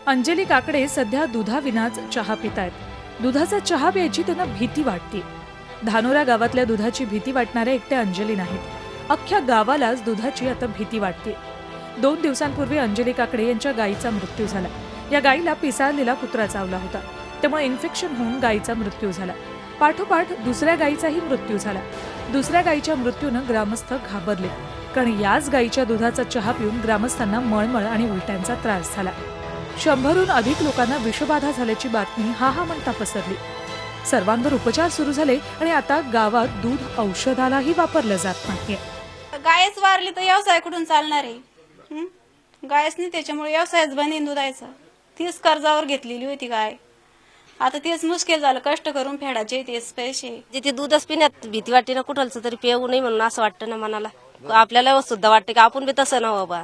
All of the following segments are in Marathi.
अंजली काकडे सध्या दुधाविनाच चहा पितायत. दुधाचा चहा प्यायची त्यांना भीती वाटते. धानोरा गावातल्या दुधाची भीती वाटणाऱ्या एकट्या अंजली नाहीत, अख्ख्या गावालाच दुधाची आता भीती वाटते. 2 दिवसांपूर्वी अंजली काकडे यांच्या गायीचा मृत्यू झाला. या गायीला पिसाळलेला कुत्रा चावला होता, त्यामुळे इन्फेक्शन होऊन गायीचा मृत्यू झाला. पाठोपाठ दुसऱ्या गायीचाही मृत्यू झाला. दुसऱ्या गायीच्या मृत्यूनं ग्रामस्थ घाबरले, कारण याच गायीच्या दुधाचा चहा पिऊन ग्रामस्थांना मळमळ आणि उलट्यांचा त्रास झाला. 100हून अधिक लोकांना विषबाधा झाल्याची बातमी हा म्हणता पसरली. सर्वांवर उपचार सुरू झाले आणि आता गावात दूध औषधालाही वापरलं जात नाहीये. गायच वारली तर व्यवसाय कुठून चालणार आहे? गायच नाही, त्याच्यामुळे व्यवसायच बंद दुधायचा. तीच कर्जावर घेतलेली होती गाय, आता तेच मुश्किल झालं. कष्ट करून फेडायचे तेच पैसे. ते दूधच पिण्यात भीती वाटते ना, कुठलचं तरी पिऊ नये म्हणून असं वाटतं ना मनाला. आपल्याला सुद्धा वाटतं की आपण बी तसं ना बाबा.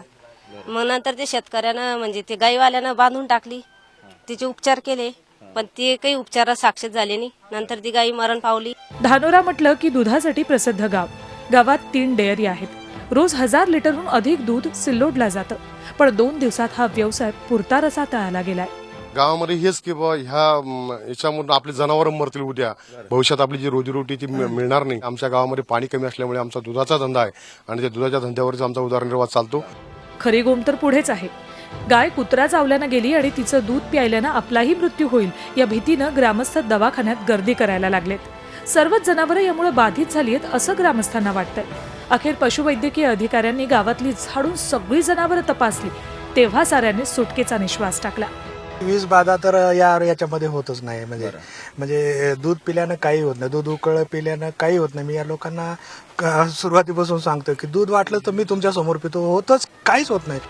मग नंतर ते शेतकऱ्यानं म्हणजे ते गाईवाल्यानं बांधून टाकली, तिचे उपचार केले, पण ते काही उपचारात साक्षीच झाले नाही. नंतर ती गाई मरण पावली. धानोरा म्हटलं की दुधासाठी प्रसिद्ध गाव. गावात 3 डेअरी आहेत. रोज 1000 लिटरहून अधिक दूध सिल्लोडला जातं. पण 2 दिवसात हा व्यवसाय पुरतारसा तळाला गेलाय. गावामध्ये हेच की बा याच्यामधून आपली जनावरं मरतील उद्या, भविष्यात आपली जी रोजीरोटी ती मिळणार नाही. आमच्या गावामध्ये पाणी कमी असल्यामुळे आमचा दुधाचा धंदा आहे आणि त्या दुधाच्या धंद्यावरच आमचा उदरनिर्वाह चालतो. खरी गोम तर पुढेच आहे. गाय कुत्रा चावल्यानं गेली आणि तिचं दूध प्यायल्यानं आपलाही मृत्यू होईल या भीतीनं ग्रामस्थ दवाखान्यात गर्दी करायला लागलेत. सर्वच जनावरं यामुळे बाधित झाली आहेत असं ग्रामस्थांना वाटतंय. अखेर पशुवैद्यकीय अधिकाऱ्यांनी गावातली झाडून सगळी जनावरं तपासली, तेव्हा साऱ्यांनी सुटकेचा निश्वास टाकला. विष बाधा तर याच्यामध्ये होतच नाही. म्हणजे दूध पिल्यानं काही होत नाही, दूध उकळ पिल्यानं काही होत नाही. मी या लोकांना सुरुवातीपासून सांगतो की दूध वाटलं तर मी तुमच्या समोर पितो, होतच काहीच होत नाही.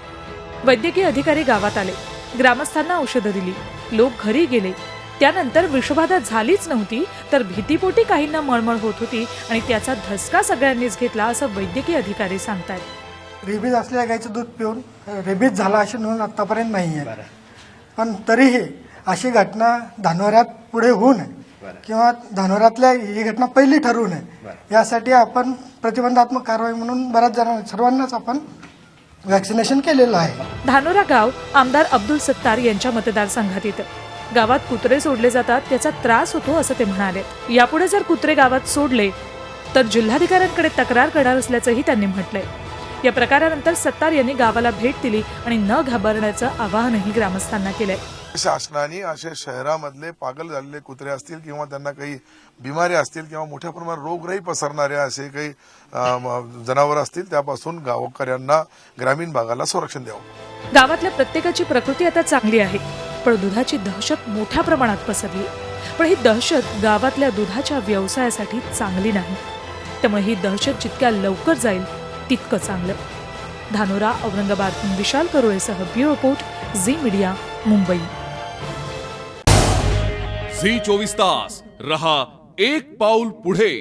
वैद्यकीय अधिकारी गावात आले, ग्रामस्थांना औषधं दिली, लोक घरी गेले. त्यानंतर विषबाधा झालीच नव्हती, तर भीतीपोटी काहींना मळमळ होत होती आणि त्याचा धसका सगळ्यांनीच घेतला असं वैद्यकीय अधिकारी सांगतायत. रेबीज असलेल्या गायचं दूध पिऊन रेबीज झाला अशी नोंद आतापर्यंत नाहीये, पण तरीही अशी घटना धानोऱ्यात पुढे होऊ नये किंवा धानोऱ्यातल्या ही घटना पहिली ठरवू नये यासाठी आपण प्रतिबंधात्मक कारवाई म्हणून बऱ्याच सर्वांनाच आपण व्हॅक्सिनेशन केलेलं आहे. धानोरा गाव आमदार अब्दुल सत्तार यांच्या मतदारसंघात येतं. गावात कुत्रे सोडले जातात, त्याचा त्रास होतो असं ते म्हणाले. यापुढे जर कुत्रे गावात सोडले तर जिल्हाधिकाऱ्यांकडे तक्रार करणार असल्याचंही त्यांनी म्हटलंय. या प्रकारानंतर सत्तार यांनी गावाला भेट दिली आणि न घाबरण्याचं आवाहनही ग्रामस्थांना केलंय. शासनाने असे शहरामधले पागल झालेले कुत्रे असतील किंवा त्यांना काही बिमाऱ्या असतील किंवा मोठ्या प्रमाणात रोगराई पसरणाऱ्या असे काही जनावर असतील त्यापासून गावकऱ्यांना ग्रामीण भागाला संरक्षण द्यावं. गावातल्या प्रत्येकाची प्रकृती आता चांगली आहे, पण दुधाची दहशत मोठ्या प्रमाणात पसरली. पण ही दहशत गावातल्या दुधाच्या व्यवसायासाठी चांगली नाही. त्यामुळे ही दहशत जितक्या लवकर जाईल तितकं चांगलं. धानोरा औरंगाबाद विशाल करोळेसह bureau report, Zee media, Mumbai. Zee 24 तास रहा एक पाऊल पुढे.